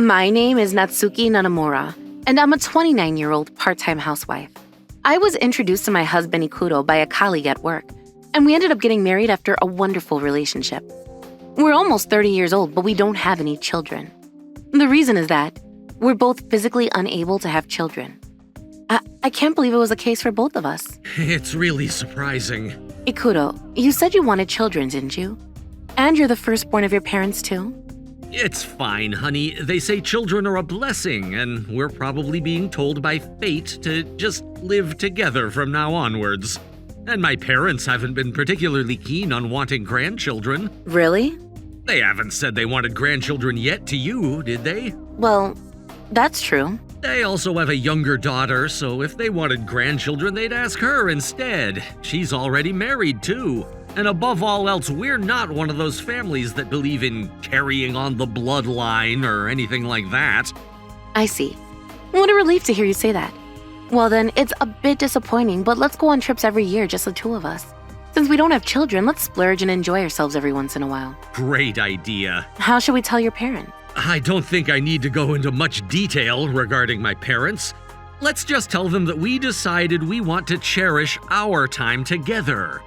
My name is Natsuki Nanamura, and I'm a 29-year-old part-time housewife. I was introduced to my husband Ikuto by a colleague at work, and we ended up getting married after a wonderful relationship. We're almost 30 years old, but we don't have any children. The reason is that we're both physically unable to have children. I can't believe it was the case for both of us. It's really surprising. Ikuto, you said you wanted children, didn't you? And you're the firstborn of your parents, too? It's fine, honey. They say children are a blessing, and we're probably being told by fate to just live together from now onwards. And my parents haven't been particularly keen on wanting grandchildren. Really? They haven't said they wanted grandchildren yet to you, did they? Well, that's true. They also have a younger daughter, so if they wanted grandchildren, they'd ask her instead. She's already married, too. And above all else, we're not one of those families that believe in carrying on the bloodline or anything like that. I see. What a relief to hear you say that. Well then, it's a bit disappointing, but let's go on trips every year, just the two of us. Since we don't have children, let's splurge and enjoy ourselves every once in a while. Great idea. How should we tell your parents? I don't think I need to go into much detail regarding my parents. Let's just tell them that we decided we want to cherish our time together.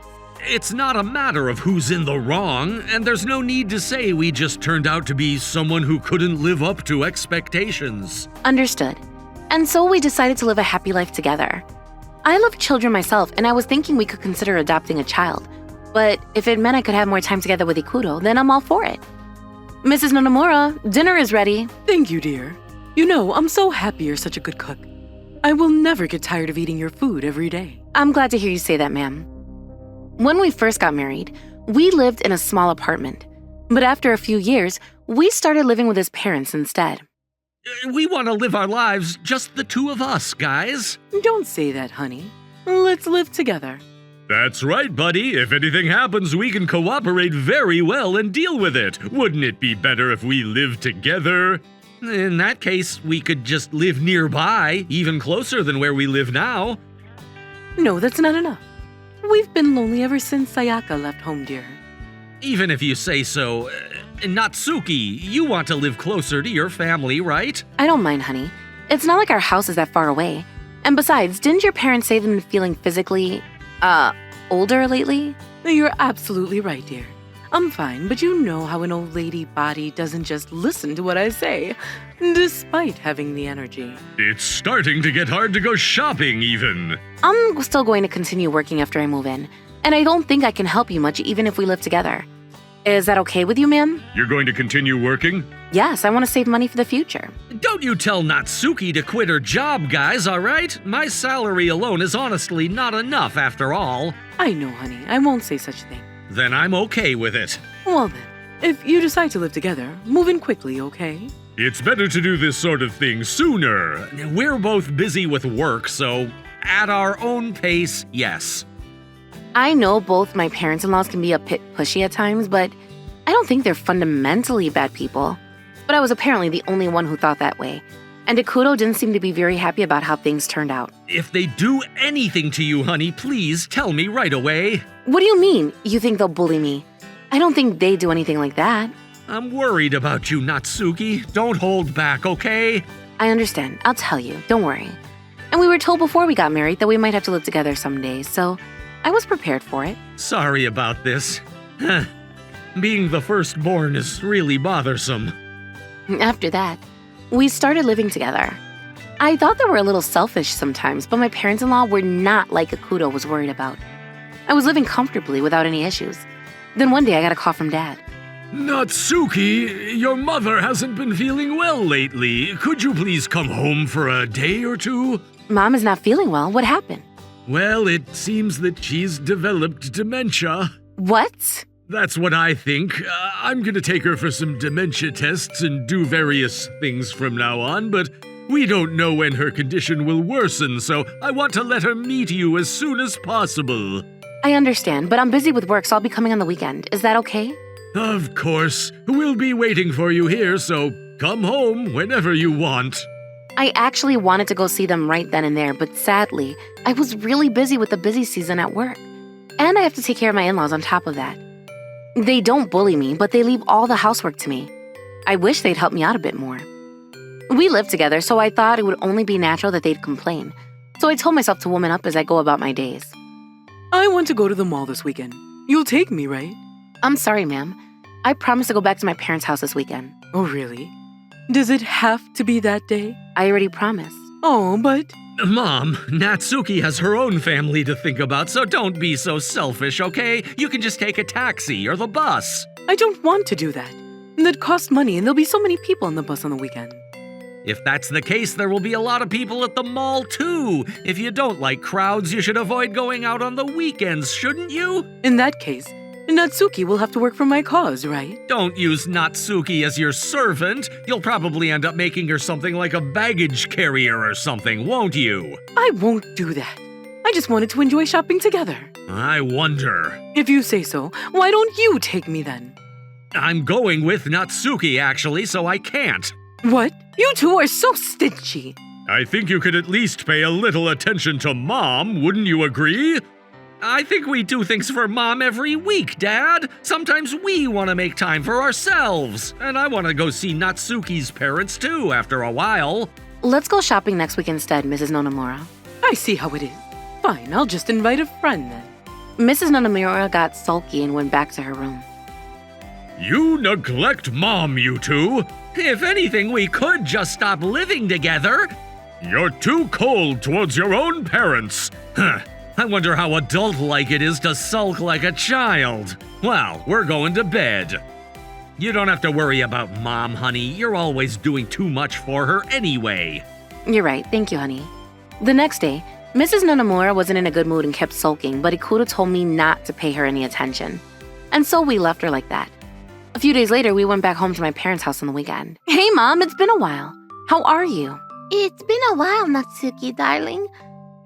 It's not a matter of who's in the wrong, and there's no need to say we just turned out to be someone who couldn't live up to expectations. Understood. And so we decided to live a happy life together. I love children myself, and I was thinking we could consider adopting a child. But if it meant I could have more time together with Ikuto, then I'm all for it. Mrs. Nonomura, dinner is ready. Thank you, dear. You know, I'm so happy you're such a good cook. I will never get tired of eating your food every day. I'm glad to hear you say that, ma'am. When we first got married, we lived in a small apartment. But after a few years, we started living with his parents instead. We want to live our lives, just the two of us, guys. Don't say that, honey. Let's live together. That's right, buddy. If anything happens, we can cooperate very well and deal with it. Wouldn't it be better if we lived together? In that case, we could just live nearby, even closer than where we live now. No, that's not enough. We've been lonely ever since Sayaka left home, dear. Even if you say so, Natsuki, you want to live closer to your family, right? I don't mind, honey. It's not like our house is that far away. And besides, didn't your parents say they've been feeling physically, older lately? You're absolutely right, dear. I'm fine, but you know how an old lady body doesn't just listen to what I say, despite having the energy. It's starting to get hard to go shopping, even. I'm still going to continue working after I move in, and I don't think I can help you much even if we live together. Is that okay with you, ma'am? You're going to continue working? Yes, I want to save money for the future. Don't you tell Natsuki to quit her job, guys, all right? My salary alone is honestly not enough after all. I know, honey. I won't say such a thing. Then I'm okay with it. Well then, if you decide to live together, move in quickly, okay? It's better to do this sort of thing sooner. We're both busy with work, so at our own pace, yes. I know both my parents-in-laws can be a bit pushy at times, but I don't think they're fundamentally bad people. But I was apparently the only one who thought that way. And Ikuto didn't seem to be very happy about how things turned out. If they do anything to you, honey, please tell me right away. What do you mean? You think they'll bully me? I don't think they do anything like that. I'm worried about you, Natsuki. Don't hold back, okay? I understand. I'll tell you. Don't worry. And we were told before we got married that we might have to live together someday, so I was prepared for it. Sorry about this. Being the firstborn is really bothersome. After that, we started living together. I thought they were a little selfish sometimes, but my parents-in-law were not like Ikuto was worried about. I was living comfortably without any issues. Then one day I got a call from Dad. Natsuki, your mother hasn't been feeling well lately. Could you please come home for a day or two? Mom is not feeling well. What happened? Well, it seems that she's developed dementia. What? That's what I think. I'm gonna take her for some dementia tests and do various things from now on, but we don't know when her condition will worsen, so I want to let her meet you as soon as possible. I understand, but I'm busy with work, so I'll be coming on the weekend. Is that okay? Of course. We'll be waiting for you here, so come home whenever you want. I actually wanted to go see them right then and there, but sadly, I was really busy with the busy season at work. And I have to take care of my in-laws on top of that. They don't bully me, but they leave all the housework to me. I wish they'd help me out a bit more. We live together, so I thought it would only be natural that they'd complain. So I told myself to woman up as I go about my days. I want to go to the mall this weekend. You'll take me, right? I'm sorry, ma'am. I promised to go back to my parents' house this weekend. Oh, really? Does it have to be that day? I already promised. Oh, but... Mom, Natsuki has her own family to think about, so don't be so selfish, okay? You can just take a taxi or the bus. I don't want to do that. That costs money, and there'll be so many people on the bus on the weekend. If that's the case, there will be a lot of people at the mall, too. If you don't like crowds, you should avoid going out on the weekends, shouldn't you? In that case, Natsuki will have to work for my cause, right? Don't use Natsuki as your servant. You'll probably end up making her something like a baggage carrier or something, won't you? I won't do that. I just wanted to enjoy shopping together. I wonder. If you say so, why don't you take me then? I'm going with Natsuki, actually, so I can't. What? You two are so stingy. I think you could at least pay a little attention to Mom, wouldn't you agree? I think we do things for Mom every week, Dad. Sometimes we want to make time for ourselves. And I want to go see Natsuki's parents, too, after a while. Let's go shopping next week instead, Mrs. Nonomura. I see how it is. Fine, I'll just invite a friend then. Mrs. Nonomura got sulky and went back to her room. You neglect Mom, you two. If anything, we could just stop living together. You're too cold towards your own parents. Huh. I wonder how adult-like it is to sulk like a child. Well, we're going to bed. You don't have to worry about Mom, honey. You're always doing too much for her anyway. You're right. Thank you, honey. The next day, Mrs. Nonomura wasn't in a good mood and kept sulking, but Ikuto told me not to pay her any attention. And so we left her like that. A few days later, we went back home to my parents' house on the weekend. Hey, Mom, it's been a while. How are you? It's been a while, Natsuki, darling.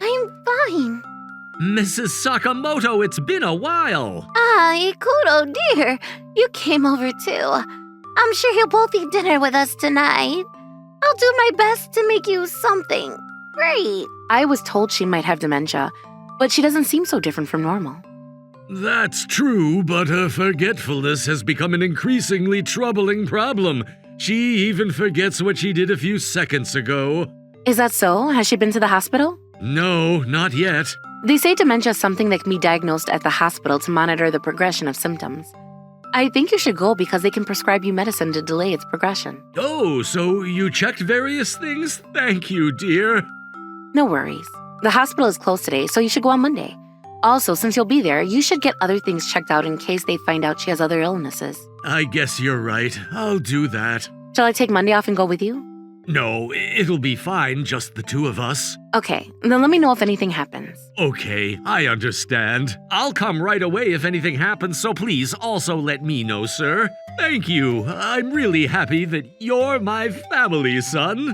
I'm fine. Mrs. Sakamoto, it's been a while. Ah, Ikuto, dear. You came over too. I'm sure you'll both eat dinner with us tonight. I'll do my best to make you something great. I was told she might have dementia, but she doesn't seem so different from normal. That's true, but her forgetfulness has become an increasingly troubling problem. She even forgets what she did a few seconds ago. Is that so? Has she been to the hospital? No, not yet. They say dementia is something that can be diagnosed at the hospital to monitor the progression of symptoms. I think you should go because they can prescribe you medicine to delay its progression. Oh, so you checked various things? Thank you, dear. No worries. The hospital is closed today, so you should go on Monday. Also, since you'll be there, you should get other things checked out in case they find out she has other illnesses. I guess you're right. I'll do that. Shall I take Monday off and go with you? No, it'll be fine, just the two of us. Okay, then let me know if anything happens. Okay, I understand. I'll come right away if anything happens, so please also let me know, sir. Thank you. I'm really happy that you're my family, son.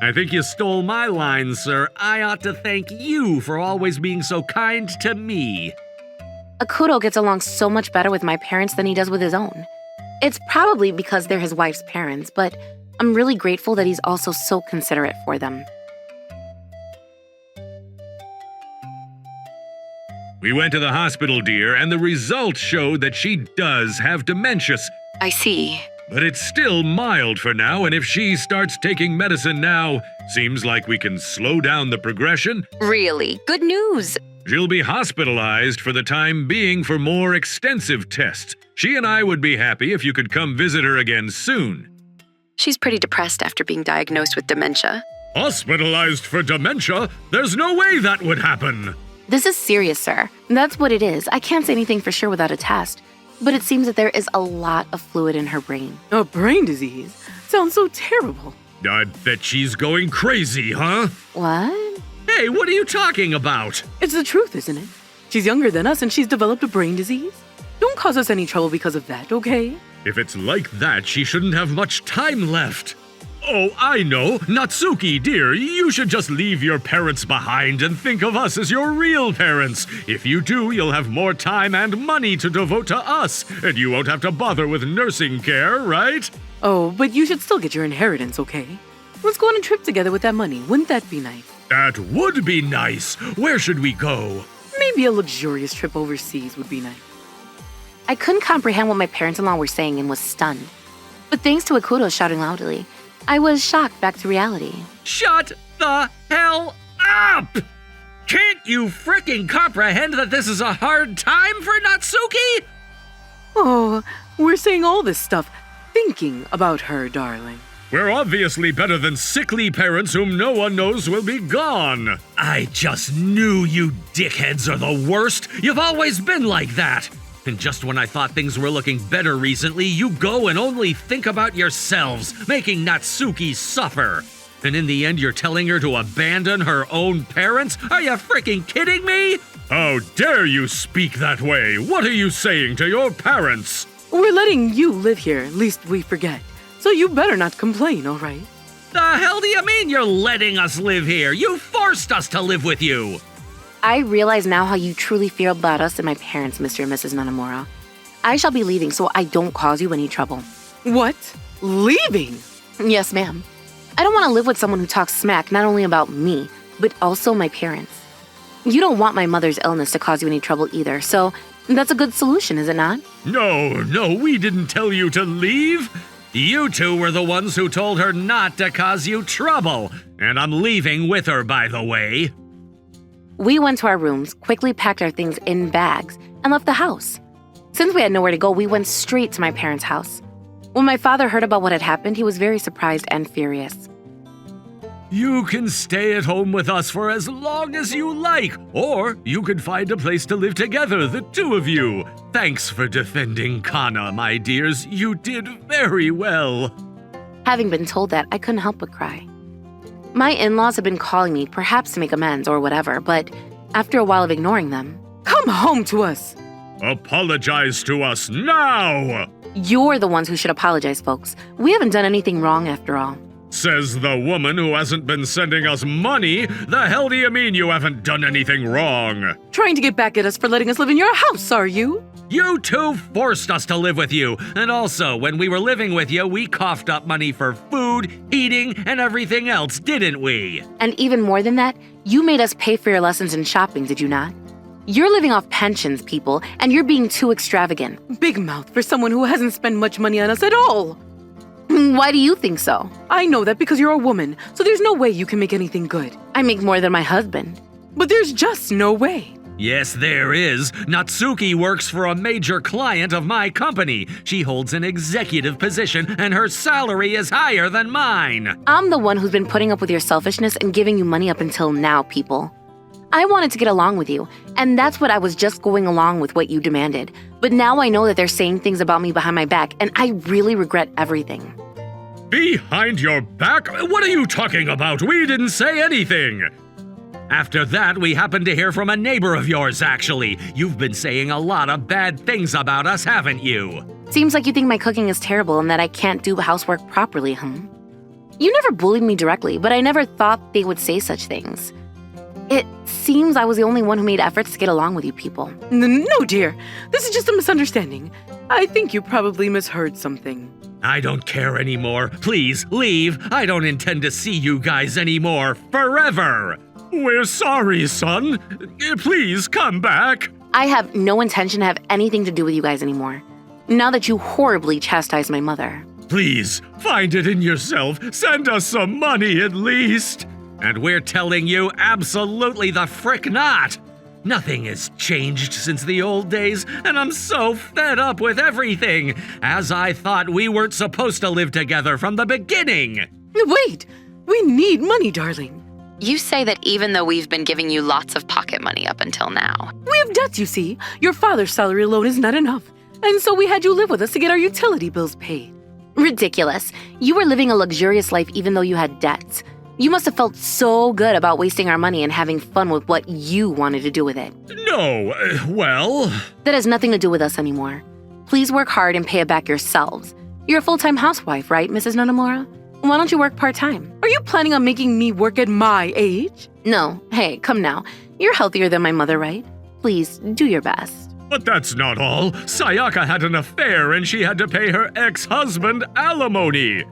I think you stole my line, sir. I ought to thank you for always being so kind to me. Akuto gets along so much better with my parents than he does with his own. It's probably because they're his wife's parents, but I'm really grateful that he's also so considerate for them. We went to the hospital, dear, and the results showed that she does have dementia. I see. But it's still mild for now, and if she starts taking medicine now, seems like we can slow down the progression. Really? Good news. She'll be hospitalized for the time being for more extensive tests. She and I would be happy if you could come visit her again soon. She's pretty depressed after being diagnosed with dementia. Hospitalized for dementia? There's no way that would happen. This is serious, sir. That's what it is. I can't say anything for sure without a test. But it seems that there is a lot of fluid in her brain. A brain disease? Sounds so terrible. I bet she's going crazy, huh? What? Hey, what are you talking about? It's the truth, isn't it? She's younger than us and she's developed a brain disease. Don't cause us any trouble because of that, okay? If it's like that, she shouldn't have much time left. Oh, I know. Natsuki, dear, you should just leave your parents behind and think of us as your real parents. If you do, you'll have more time and money to devote to us, and you won't have to bother with nursing care, right? Oh, but you should still get your inheritance, okay? Let's go on a trip together with that money. Wouldn't that be nice? That would be nice. Where should we go? Maybe a luxurious trip overseas would be nice. I couldn't comprehend what my parents-in-law were saying and was stunned. But thanks to Akuto shouting loudly, I was shocked back to reality. Shut the hell up! Can't you frickin' comprehend that this is a hard time for Natsuki? Oh, we're saying all this stuff, thinking about her, darling. We're obviously better than sickly parents whom no one knows will be gone. I just knew you dickheads are the worst. You've always been like that. And just when I thought things were looking better recently, you go and only think about yourselves, making Natsuki suffer. And in the end, you're telling her to abandon her own parents? Are you freaking kidding me? How dare you speak that way? What are you saying to your parents? We're letting you live here, lest we forget. So you better not complain, all right? The hell do you mean you're letting us live here? You forced us to live with you. I realize now how you truly feel about us and my parents, Mr. and Mrs. Nanomura. I shall be leaving so I don't cause you any trouble. What? Leaving? Yes, ma'am. I don't want to live with someone who talks smack not only about me, but also my parents. You don't want my mother's illness to cause you any trouble either, so that's a good solution, is it not? No, we didn't tell you to leave. You two were the ones who told her not to cause you trouble. And I'm leaving with her, by the way. We went to our rooms, quickly packed our things in bags, and left the house. Since we had nowhere to go, we went straight to my parents' house. When my father heard about what had happened, he was very surprised and furious. You can stay at home with us for as long as you like, or you can find a place to live together, the two of you. Thanks for defending Kana, my dears. You did very well. Having been told that, I couldn't help but cry. My in-laws had been calling me, perhaps to make amends or whatever, but after a while of ignoring them, Come home to us! Apologize to us now! you're the ones who should apologize, folks. We haven't done anything wrong after all. Says the woman who hasn't been sending us money. The hell do you mean you haven't done anything wrong? Trying to get back at us for letting us live in your house, are you? You two forced us to live with you. And also, when we were living with you, we coughed up money for food, heating, and everything else, didn't we? And even more than that, you made us pay for your lessons and shopping, did you not? You're living off pensions, people, and you're being too extravagant. Big mouth for someone who hasn't spent much money on us at all. Why do you think so? I know that because you're a woman, so there's no way you can make anything good. I make more than my husband. But there's just no way. Yes, there is. Natsuki works for a major client of my company. She holds an executive position, and her salary is higher than mine. I'm the one who's been putting up with your selfishness and giving you money up until now, people. I wanted to get along with you, and that's what I was just going along with what you demanded. But now I know that they're saying things about me behind my back, and I really regret everything. Behind your back? What are you talking about? We didn't say anything. After that, we happened to hear from a neighbor of yours, actually. You've been saying a lot of bad things about us, haven't you? Seems like you think my cooking is terrible and that I can't do housework properly, You never bullied me directly, but I never thought they would say such things. It seems I was the only one who made efforts to get along with you people. No, dear. This is just a misunderstanding. I think you probably misheard something. I don't care anymore. Please, leave. I don't intend to see you guys anymore. Forever. We're sorry, son. Please come back. I have no intention to have anything to do with you guys anymore. Now that you horribly chastised my mother. Please, find it in yourself. Send us some money at least. And we're telling you absolutely the frick not. Nothing has changed since the old days, and I'm so fed up with everything, as I thought we weren't supposed to live together from the beginning. Wait, we need money, darling. You say that even though we've been giving you lots of pocket money up until now. We have debts, you see. Your father's salary alone is not enough. And so we had you live with us to get our utility bills paid. Ridiculous. You were living a luxurious life even though you had debts. You must have felt so good about wasting our money and having fun with what you wanted to do with it. No, well... That has nothing to do with us anymore. Please work hard and pay it back yourselves. You're a full-time housewife, right, Mrs. Nanomura? Why don't you work part-time? Are you planning on making me work at my age? No. Hey, come now. You're healthier than my mother, right? Please, do your best. But that's not all. Sayaka had an affair and she had to pay her ex-husband alimony.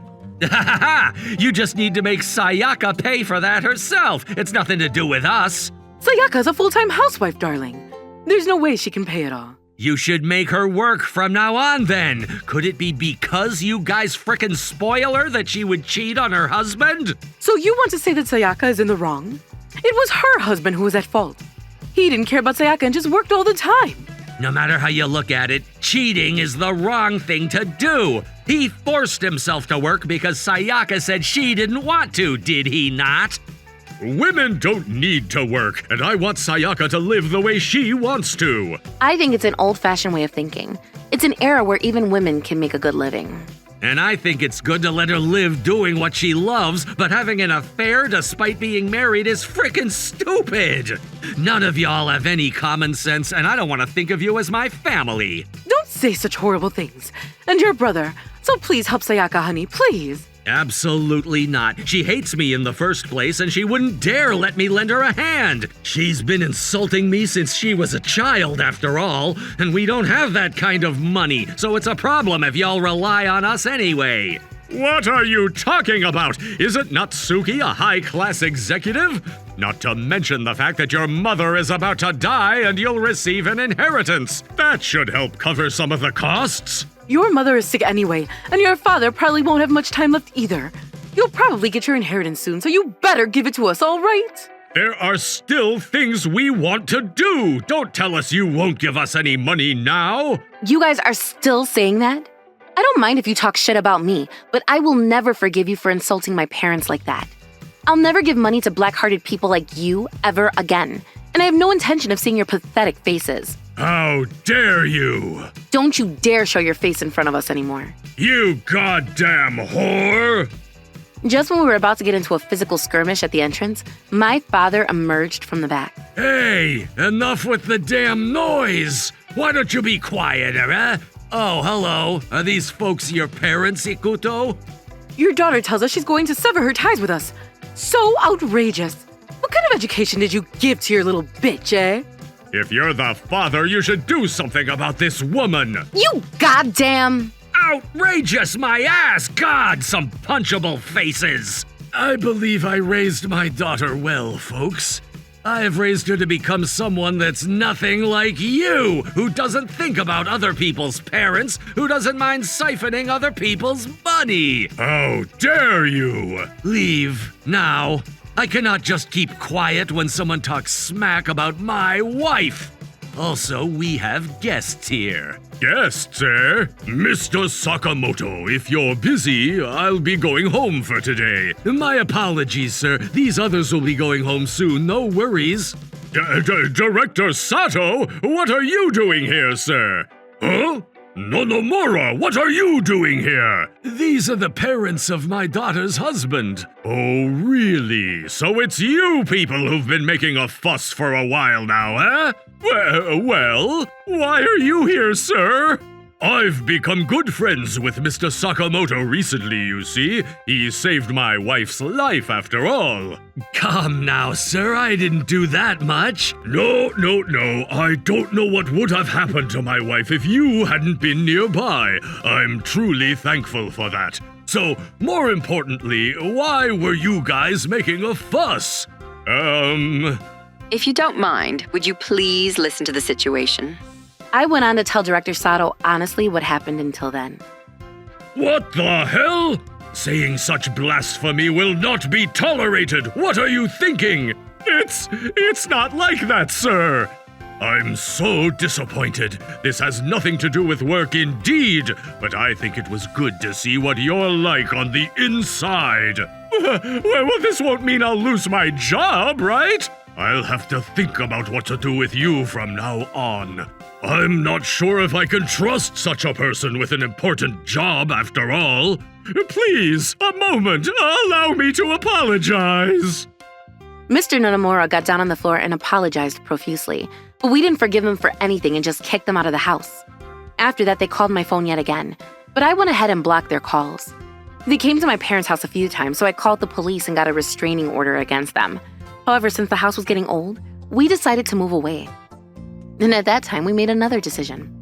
You just need to make Sayaka pay for that herself. It's nothing to do with us. Sayaka's a full-time housewife, darling. There's no way she can pay it all. You should make her work from now on then. Could it be because you guys frickin' spoil her that she would cheat on her husband? So you want to say that Sayaka is in the wrong? It was her husband who was at fault. He didn't care about Sayaka and just worked all the time. No matter how you look at it, cheating is the wrong thing to do. He forced himself to work because Sayaka said she didn't want to, did he not? Women don't need to work, and I want Sayaka to live the way she wants to. I think it's an old-fashioned way of thinking. It's an era where even women can make a good living. And I think it's good to let her live doing what she loves, but having an affair despite being married is frickin' stupid. None of y'all have any common sense, and I don't want to think of you as my family. Don't say such horrible things. And your brother. So please help Sayaka, honey, please. Absolutely not. She hates me in the first place, and she wouldn't dare let me lend her a hand. She's been insulting me since she was a child, after all, and we don't have that kind of money, so it's a problem if y'all rely on us anyway. What are you talking about? Isn't Natsuki a high-class executive? Not to mention the fact that your mother is about to die and you'll receive an inheritance. That should help cover some of the costs. Your mother is sick anyway, and your father probably won't have much time left either. You'll probably get your inheritance soon, so you better give it to us, all right? There are still things we want to do. Don't tell us you won't give us any money now. You guys are still saying that? I don't mind if you talk shit about me, but I will never forgive you for insulting my parents like that. I'll never give money to black-hearted people like you ever again, and I have no intention of seeing your pathetic faces. How dare you! Don't you dare show your face in front of us anymore. You goddamn whore! Just when we were about to get into a physical skirmish at the entrance, my father emerged from the back. Hey, enough with the damn noise! Why don't you be quieter, eh? Oh, hello. Are these folks your parents, Ikuto? Your daughter tells us she's going to sever her ties with us. So outrageous. What kind of education did you give to your little bitch, eh? If you're the father, you should do something about this woman. You goddamn... Outrageous, my ass! God, some punchable faces! I believe I raised my daughter well, folks. I've raised her to become someone that's nothing like you, who doesn't think about other people's parents, who doesn't mind siphoning other people's money. How dare you! Leave, now. I cannot just keep quiet when someone talks smack about my wife. Also, we have guests here. Guests, eh? Mr. Sakamoto, if you're busy, I'll be going home for today. My apologies, sir. These others will be going home soon, no worries. Director Sato, what are you doing here, sir? Huh? Nonomura, what are you doing here? These are the parents of my daughter's husband. Oh, really? So it's you people who've been making a fuss for a while now, eh? Well, why are you here, sir? I've become good friends with Mr. Sakamoto recently, you see. He saved my wife's life, after all. Come now, sir, I didn't do that much. No. I don't know what would have happened to my wife if you hadn't been nearby. I'm truly thankful for that. So, more importantly, why were you guys making a fuss? If you don't mind, would you please listen to the situation? I went on to tell Director Sato honestly what happened until then. What the hell? Saying such blasphemy will not be tolerated. What are you thinking? It's not like that, sir. I'm so disappointed. This has nothing to do with work indeed, but I think it was good to see what you're like on the inside. Well, this won't mean I'll lose my job, right? I'll have to think about what to do with you from now on. I'm not sure if I can trust such a person with an important job, after all. Please, a moment. Allow me to apologize. Mr. Nonomura got down on the floor and apologized profusely, but we didn't forgive him for anything and just kicked them out of the house. After that, they called my phone yet again, but I went ahead and blocked their calls. They came to my parents' house a few times, so I called the police and got a restraining order against them. However, since the house was getting old, we decided to move away. And at that time, we made another decision.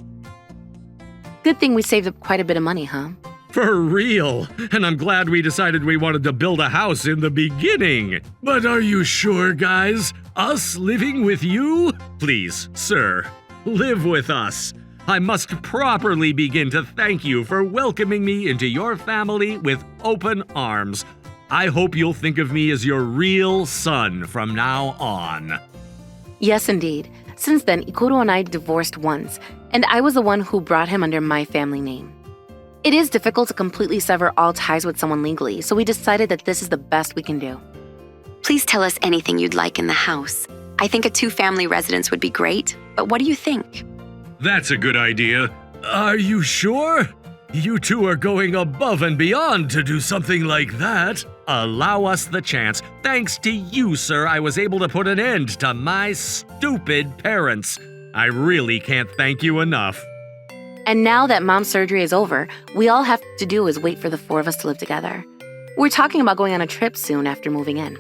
Good thing we saved up quite a bit of money, huh? For real. And I'm glad we decided we wanted to build a house in the beginning. But are you sure, guys? Us living with you? Please, sir, live with us. I must properly begin to thank you for welcoming me into your family with open arms. I hope you'll think of me as your real son from now on. Yes, indeed. Since then, Ikuro and I divorced once, and I was the one who brought him under my family name. It is difficult to completely sever all ties with someone legally, so we decided that this is the best we can do. Please tell us anything you'd like in the house. I think a 2-family residence would be great, but what do you think? That's a good idea. Are you sure? You two are going above and beyond to do something like that. Allow us the chance. Thanks to you, sir, I was able to put an end to my stupid parents. I really can't thank you enough. And now that mom's surgery is over, we all have to do is wait for the 4 of us to live together. We're talking about going on a trip soon after moving in.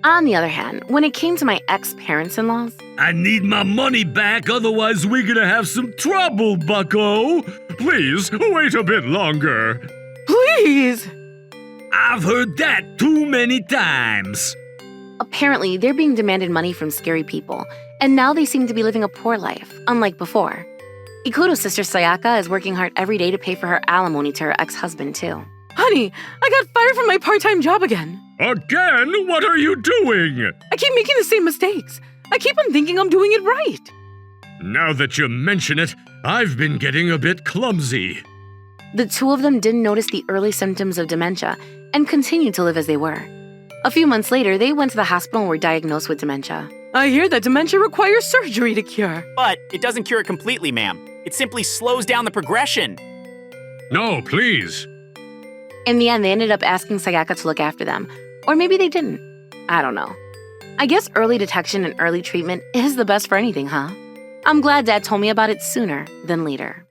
On the other hand, when it came to my ex-parents-in-laws, I need my money back, otherwise we're gonna have some trouble, bucko. Please, wait a bit longer. Please! I've heard that too many times. apparently they're being demanded money from scary people, and now they seem to be living a poor life, unlike before. Ikuto's sister Sayaka is working hard every day to pay for her alimony to her ex-husband, too. Honey, I got fired from my part-time job again. Again? What are you doing? I keep making the same mistakes. I keep on thinking I'm doing it right. Now that you mention it, I've been getting a bit clumsy. The two of them didn't notice the early symptoms of dementia and continued to live as they were. A few months later, they went to the hospital and were diagnosed with dementia. I hear that dementia requires surgery to cure. But it doesn't cure it completely, ma'am. It simply slows down the progression. No, please. In the end, they ended up asking Sayaka to look after them. Or maybe they didn't. I don't know. I guess early detection and early treatment is the best for anything, huh? I'm glad Dad told me about it sooner than later.